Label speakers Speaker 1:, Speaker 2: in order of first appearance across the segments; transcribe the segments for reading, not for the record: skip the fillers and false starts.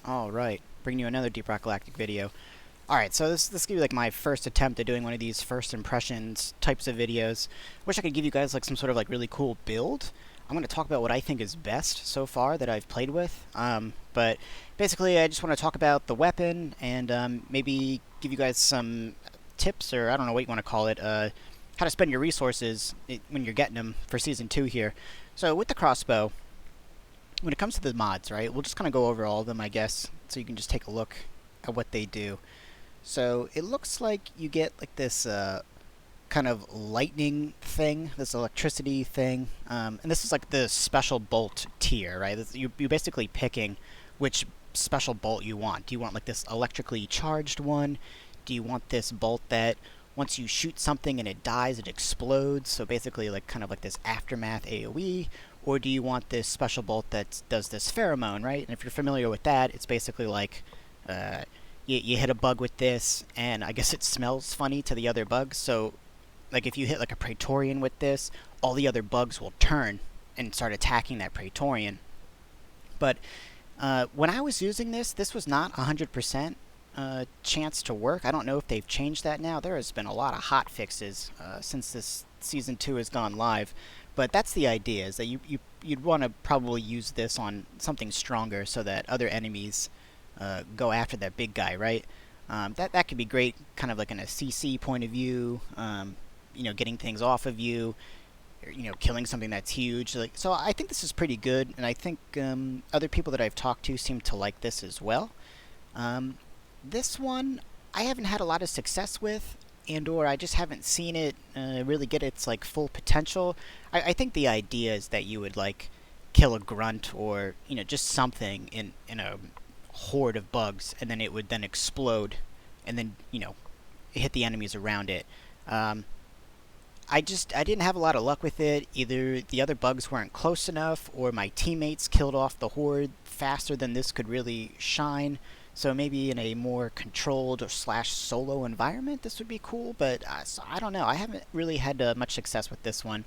Speaker 1: Alright, bringing you another Deep Rock Galactic video. Alright, so this will be like my first attempt at doing one of these first impressions types of videos. Wish I could give you guys like some sort of like really cool build. I'm going to talk about what I think is best so far that I've played with. But basically I just want to talk about the weapon and maybe give you guys some tips, or I don't know what you want to call it, how to spend your resources when you're getting them for Season 2 here. So with the crossbow, when it comes to the mods, right, we'll just kind of go over all of them, I guess, so you can just take a look at what they do. So it looks like you get like this kind of lightning thing, this electricity thing, and this is like the special bolt tier, right? You're basically picking which special bolt you want. Do you want like this electrically charged one? Do you want this bolt that once you shoot something and it dies, it explodes? So basically like kind of like this aftermath AoE. Or do you want this special bolt that does this pheromone, right? And if you're familiar with that, it's basically like you hit a bug with this, and I guess it smells funny to the other bugs. So, like if you hit like a Praetorian with this, all the other bugs will turn and start attacking that Praetorian. But when I was using this, this was not 100% chance to work. I don't know if they've changed that now. There has been a lot of hot fixes since this Season 2 has gone live. But that's the idea, is that you'd want to probably use this on something stronger so that other enemies go after that big guy, right? That could be great, kind of like in a CC point of view, getting things off of you, or, killing something that's huge. So I think this is pretty good, and I think other people that I've talked to seem to like this as well. This one, I haven't had a lot of success with, and/or I just haven't seen it really get its like full potential. I think the idea is that you would like kill a grunt or just something in a horde of bugs, and then it would then explode, and then hit the enemies around it. I didn't have a lot of luck with it. Either the other bugs weren't close enough, or my teammates killed off the horde faster than this could really shine. So maybe in a more controlled or slash solo environment, this would be cool, but so I don't know. I haven't really had much success with this one.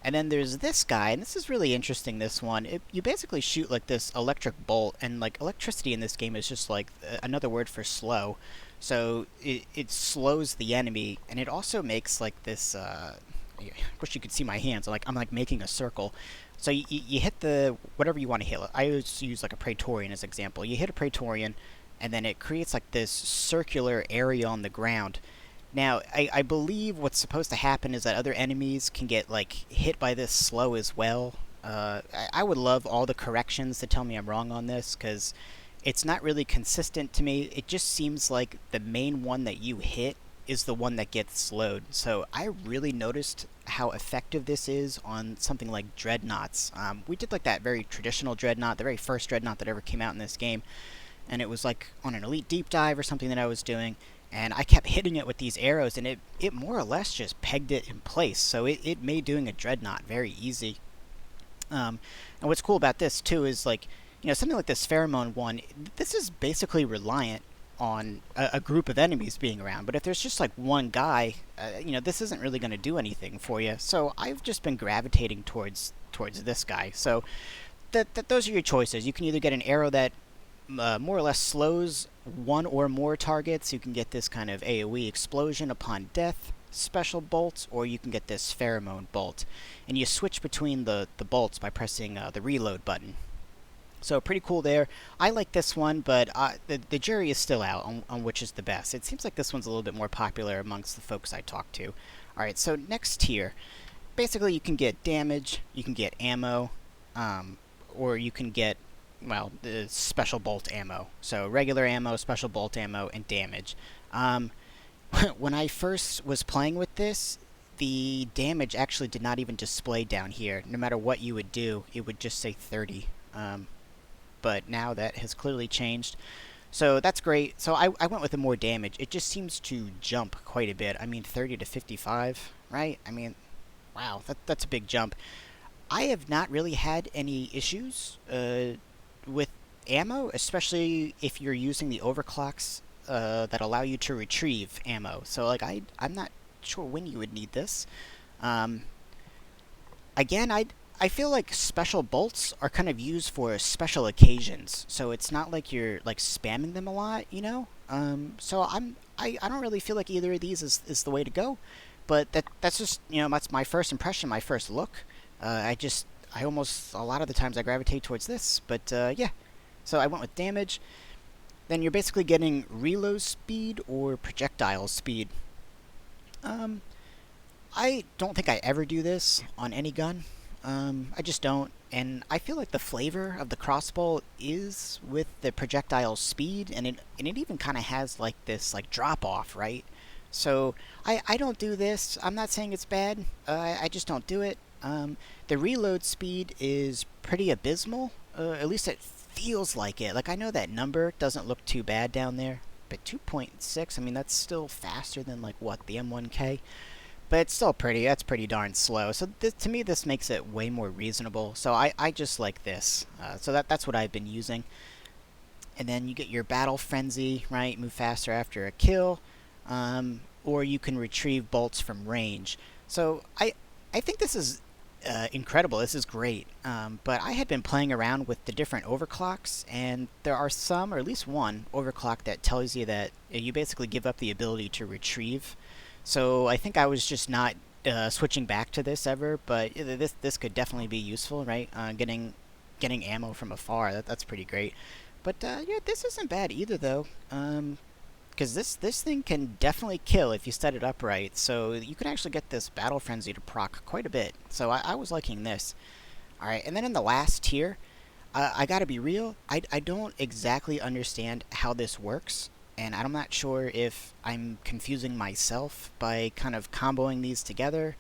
Speaker 1: And then there's this guy, and this is really interesting, this one. You basically shoot like this electric bolt, and like electricity in this game is just like another word for slow. So it slows the enemy, and it also makes like this, I wish you could see my hands, I'm like making a circle. So you hit the, whatever you want to hit. I always use like a Praetorian as an example. You hit a Praetorian, and then it creates like this circular area on the ground. Now, I believe what's supposed to happen is that other enemies can get like hit by this slow as well. I would love all the corrections to tell me I'm wrong on this, because it's not really consistent to me. It just seems like the main one that you hit is the one that gets slowed. So I really noticed how effective this is on something like Dreadnoughts. We did like that very traditional Dreadnought, the very first Dreadnought that ever came out in this game, and it was like on an Elite Deep Dive or something that I was doing, and I kept hitting it with these arrows, and it more or less just pegged it in place, so it made doing a Dreadnought very easy. And what's cool about this too is like, something like this pheromone one, this is basically reliant on a group of enemies being around. But if there's just like one guy, this isn't really going to do anything for you. So I've just been gravitating towards this guy. So those are your choices. You can either get an arrow that more or less slows one or more targets. You can get this kind of AoE explosion upon death special bolt, or you can get this pheromone bolt. And you switch between the bolts by pressing the reload button. So pretty cool there. I like this one, but the jury is still out on which is the best. It seems like this one's a little bit more popular amongst the folks I talk to. Alright, so next tier. Basically, you can get damage, you can get ammo, or you can get, well, the special bolt ammo. So regular ammo, special bolt ammo, and damage. When I first was playing with this, the damage actually did not even display down here. No matter what you would do, it would just say 30. But now that has clearly changed. So that's great. So I went with the more damage. It just seems to jump quite a bit. I mean, 30 to 55, right? I mean, wow, that's a big jump. I have not really had any issues with ammo, especially if you're using the overclocks that allow you to retrieve ammo. So like I'm not sure when you would need this. Again, I feel like special bolts are kind of used for special occasions, so it's not like you're like spamming them a lot, you know. So I don't really feel like either of these is the way to go, but that's just that's my first impression, my first look. I almost a lot of the times I gravitate towards this, but yeah. So I went with damage. Then you're basically getting reload speed or projectile speed. Um, I don't think I ever do this on any gun. I just don't. And I feel like the flavor of the crossbow is with the projectile speed, and it even kind of has like this like drop off, right? So I don't do this. I'm not saying it's bad. I just don't do it. The reload speed is pretty abysmal. At least it feels like it. Like I know that number doesn't look too bad down there, but 2.6. I mean that's still faster than like what the M1K. But it's still that's pretty darn slow. So to me, this makes it way more reasonable. So I just like this. So that's what I've been using. And then you get your battle frenzy, right? Move faster after a kill. Or you can retrieve bolts from range. So I think this is incredible. This is great. But I had been playing around with the different overclocks, and there are some, or at least one, overclock that tells you that you basically give up the ability to retrieve. So I think I was just not switching back to this ever, but this could definitely be useful, right? Getting ammo from afar, that's pretty great. But yeah, this isn't bad either, though. Because this thing can definitely kill if you set it up right. So you can actually get this battle frenzy to proc quite a bit. So I was liking this. All right, and then in the last tier, I gotta be real. I don't exactly understand how this works. And I'm not sure if I'm confusing myself by kind of comboing these together,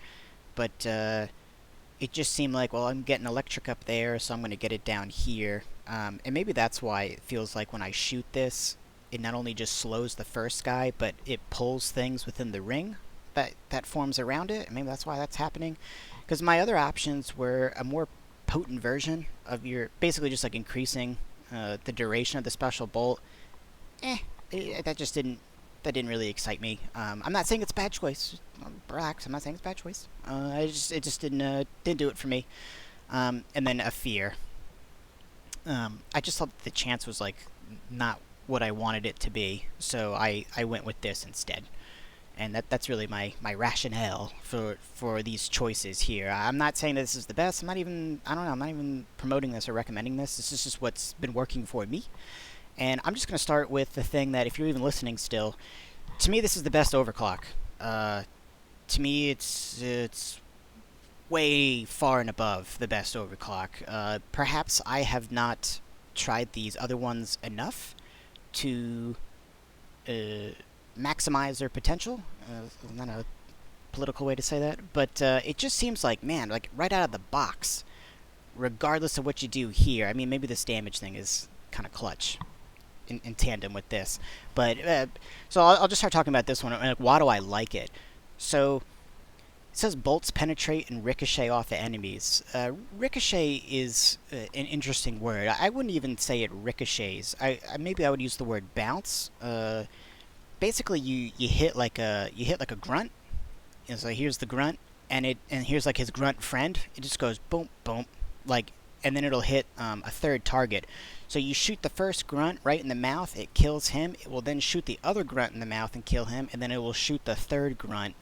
Speaker 1: but it just seemed like, well, I'm getting electric up there, so I'm going to get it down here. And maybe that's why it feels like when I shoot this, it not only just slows the first guy, but it pulls things within the ring that forms around it. Maybe that's why that's happening. Because my other options were a more potent version of basically just like increasing the duration of the special bolt. That didn't really excite me. I'm not saying it's a bad choice. Relax, I'm not saying it's a bad choice. It just didn't do it for me. And then a fear. I just thought the chance was like not what I wanted it to be, so I went with this instead. And that's really my rationale for these choices here. I'm not saying that this is the best. I don't know, I'm not even promoting this or recommending this. This is just what's been working for me. And I'm just going to start with the thing that, if you're even listening still, to me this is the best overclock. To me it's way far and above the best overclock. Perhaps I have not tried these other ones enough to maximize their potential. Not a political way to say that, but it just seems like, man, like right out of the box, regardless of what you do here. I mean, maybe this damage thing is kind of clutch in tandem with this, but so I'll just start talking about this one. Like, why do I like it? So it says bolts penetrate and ricochet off of enemies. Ricochet is an interesting word. I wouldn't even say it ricochets. Maybe I would use the word bounce. Basically, you hit like a grunt. And so here's the grunt, and here's like his grunt friend. It just goes boom, boom, like, and then it'll hit a third target. So you shoot the first grunt right in the mouth, it kills him. It will then shoot the other grunt in the mouth and kill him, and then it will shoot the third grunt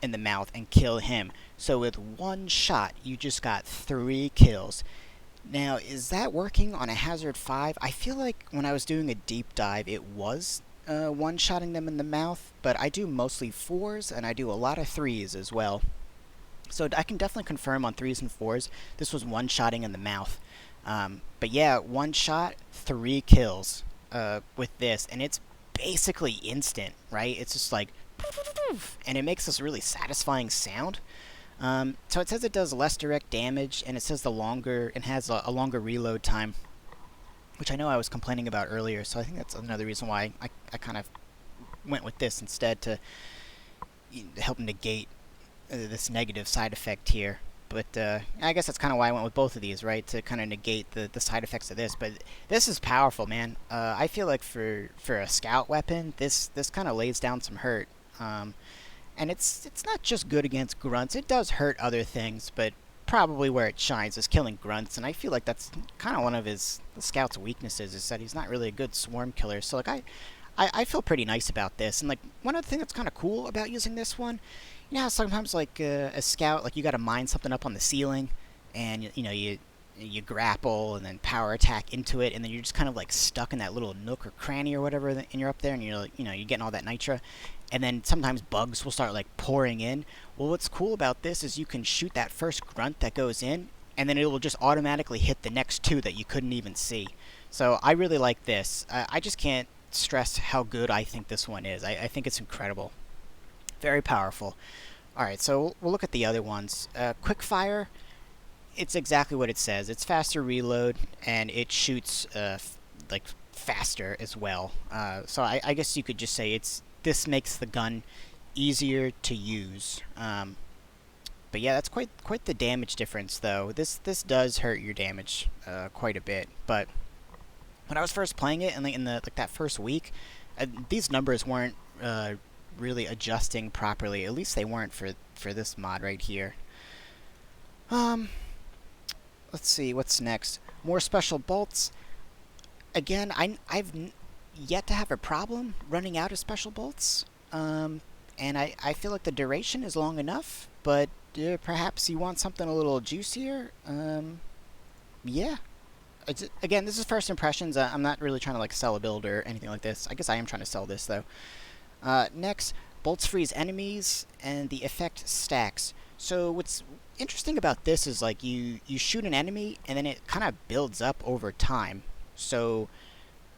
Speaker 1: in the mouth and kill him. So with one shot, you just got 3 kills. Now, is that working on a Hazard 5? I feel like when I was doing a deep dive, it was one-shotting them in the mouth, but I do mostly 4s, and I do a lot of 3s as well. So I can definitely confirm on 3s and 4s, this was one-shotting in the mouth. But yeah, one shot, 3 kills with this, and it's basically instant, right? It's just like, and it makes this really satisfying sound. So it says it does less direct damage, and it says it has a longer reload time, which I know I was complaining about earlier, so I think that's another reason why I kind of went with this instead to help negate this negative side effect here. But I guess that's kind of why I went with both of these, right? To kind of negate the side effects of this. But this is powerful, man. I feel like for a scout weapon, this kind of lays down some hurt. And it's not just good against grunts. It does hurt other things, but probably where it shines, is killing grunts, and I feel like that's kind of one of the scout's weaknesses, is that he's not really a good swarm killer. So like I feel pretty nice about this. And like one other thing that's kind of cool about using this one, you know how sometimes like a scout, like you got to mine something up on the ceiling, and you know you grapple and then power attack into it, and then you're just kind of like stuck in that little nook or cranny or whatever, and you're up there, and you're like, you know, you're getting all that nitra, and then sometimes bugs will start like pouring in. Well, what's cool about this is you can shoot that first grunt that goes in, and then it will just automatically hit the next two that you couldn't even see. So I really like this. I just can't stress how good I think this one is. I think it's incredible. Very powerful. Alright, so we'll look at the other ones. Quick fire, it's exactly what it says. It's faster reload, and it shoots like faster as well. So I guess you could just say this makes the gun easier to use. But yeah, that's quite the damage difference, though. This does hurt your damage quite a bit. But when I was first playing it, in the like that first week, these numbers weren't really adjusting properly. At least they weren't for this mod right here. Let's see what's next. More special bolts. Again, I've yet to have a problem running out of special bolts. And I feel like the duration is long enough, but perhaps you want something a little juicier. Yeah. Again, this is first impressions. I'm not really trying to like sell a build or anything like this. I guess I am trying to sell this though. Next, bolts freeze enemies, and the effect stacks. So what's interesting about this is like you shoot an enemy, and then it kind of builds up over time. So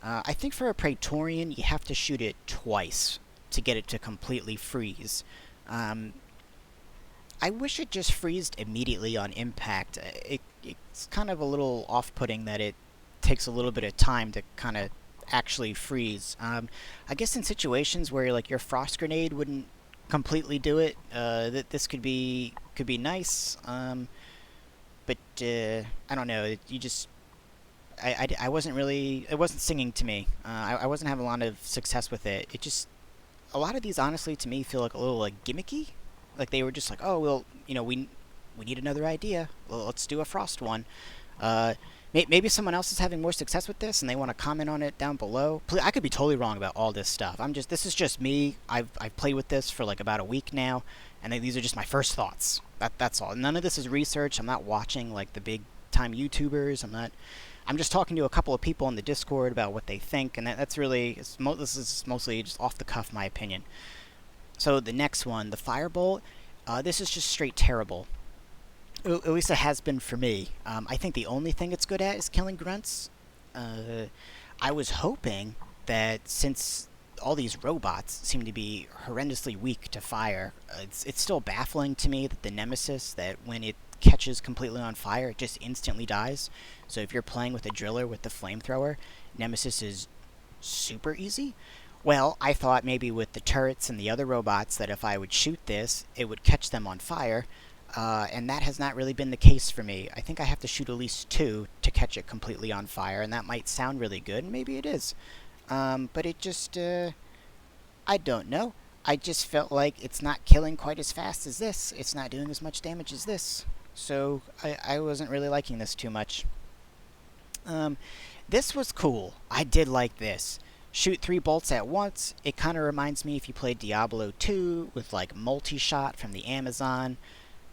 Speaker 1: I think for a Praetorian, you have to shoot it twice to get it to completely freeze. I wish it just freezed immediately on impact. It's kind of a little off-putting that it takes a little bit of time to kind of actually freeze. I guess in situations where like your frost grenade wouldn't completely do it, this could be nice. But I don't know. You just I wasn't really, it wasn't singing to me. I wasn't having a lot of success with it. It just, a lot of these honestly to me feel like a little like gimmicky. Like they were just like, oh well, you know, we need another idea. Well, let's do a frost one. Maybe someone else is having more success with this, and they want to comment on it down below. I could be totally wrong about all this stuff. This is just me. I've played with this for like about a week now, and these are just my first thoughts. That's all. None of this is research. I'm not watching like the big time YouTubers. I'm just talking to a couple of people in the Discord about what they think, and that's really, this is mostly just off the cuff my opinion. So the next one, the Firebolt, this is just straight terrible. At least it has been for me. I think the only thing it's good at is killing grunts. I was hoping that since all these robots seem to be horrendously weak to fire, it's still baffling to me that the Nemesis, that when it catches completely on fire, it just instantly dies. So if you're playing with a driller with the flamethrower, Nemesis is super easy. Well, I thought maybe with the turrets and the other robots that if I would shoot this, it would catch them on fire. And that has not really been the case for me. I think I have to shoot at least 2 to catch it completely on fire, and that might sound really good, and maybe it is. But it just, I don't know. I just felt like it's not killing quite as fast as this. It's not doing as much damage as this. So I wasn't really liking this too much. This was cool. I did like this. Shoot 3 bolts at once. It kind of reminds me if you played Diablo 2 with like multi-shot from the Amazon.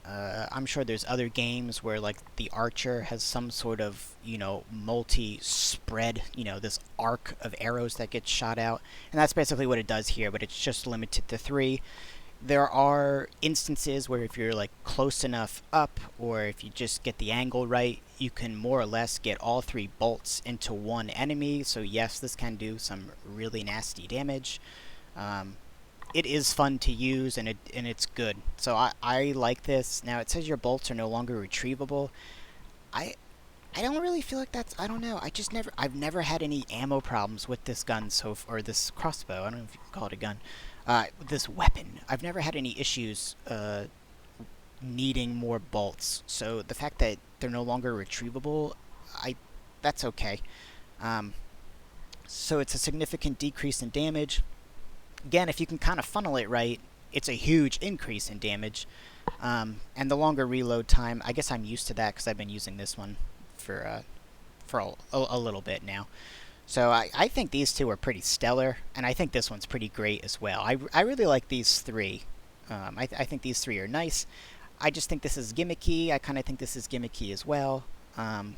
Speaker 1: I'm sure there's other games where like the archer has some sort of, you know, multi-spread, you know, this arc of arrows that gets shot out. And that's basically what it does here, but it's just limited to 3. There are instances where if you're like close enough up, or if you just get the angle right, you can more or less get all 3 bolts into one enemy. So yes, this can do some really nasty damage. It is fun to use, and it's good. So I like this. Now it says your bolts are no longer retrievable. I don't really feel like that's, I don't know. I've never had any ammo problems with this gun or this crossbow. I don't know if you can call it a gun. This weapon. I've never had any issues needing more bolts. So the fact that they're no longer retrievable, that's okay. So it's a significant decrease in damage. Again, if you can kind of funnel it right, it's a huge increase in damage. And the longer reload time, I guess I'm used to that because I've been using this one for a little bit now. So I think these two are pretty stellar, and I think this one's pretty great as well. I really like these three. I think these three are nice. I just think this is gimmicky. I kind of think this is gimmicky as well. And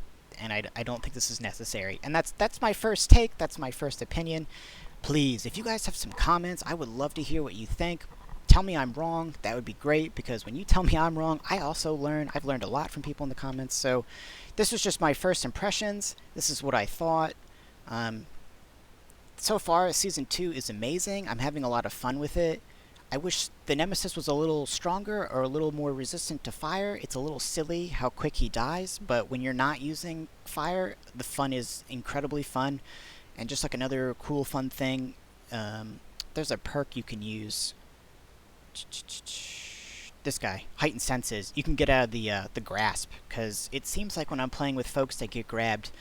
Speaker 1: I don't think this is necessary. And that's my first take. That's my first opinion. Please, if you guys have some comments, I would love to hear what you think. Tell me I'm wrong. That would be great, because when you tell me I'm wrong, I also learn. I've learned a lot from people in the comments. So this was just my first impressions. This is what I thought. So far, Season 2 is amazing. I'm having a lot of fun with it. I wish the Nemesis was a little stronger or a little more resistant to fire. It's a little silly how quick he dies, but when you're not using fire, the fun is incredibly fun. And just like another cool fun thing, there's a perk you can use. This guy, Heightened Senses. You can get out of the grasp, because it seems like when I'm playing with folks that get grabbed,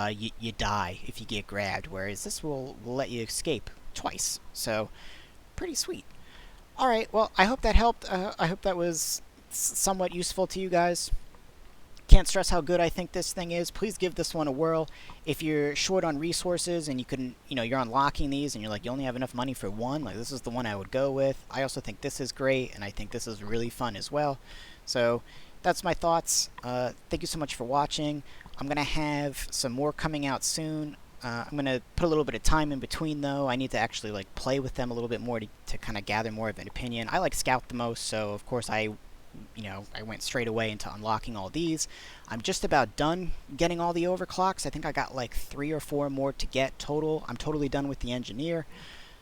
Speaker 1: you die if you get grabbed, whereas this will let you escape twice. So, pretty sweet. Alright, well, I hope that helped. I hope that was somewhat useful to you guys. Can't stress how good I think this thing is. Please give this one a whirl. If you're short on resources and you're unlocking these and you're like, you only have enough money for one, like, this is the one I would go with. I also think this is great, and I think this is really fun as well. So, that's my thoughts. Thank you so much for watching. I'm going to have some more coming out soon. I'm going to put a little bit of time in between, though. I need to actually play with them a little bit more to kind of gather more of an opinion. I like Scout the most, so of course I went straight away into unlocking all these. I'm just about done getting all the overclocks. I think I got like 3 or 4 more to get total. I'm totally done with the Engineer,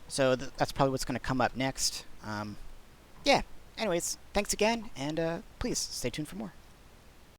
Speaker 1: so that's probably what's going to come up next. Yeah, anyways, thanks again, and please stay tuned for more.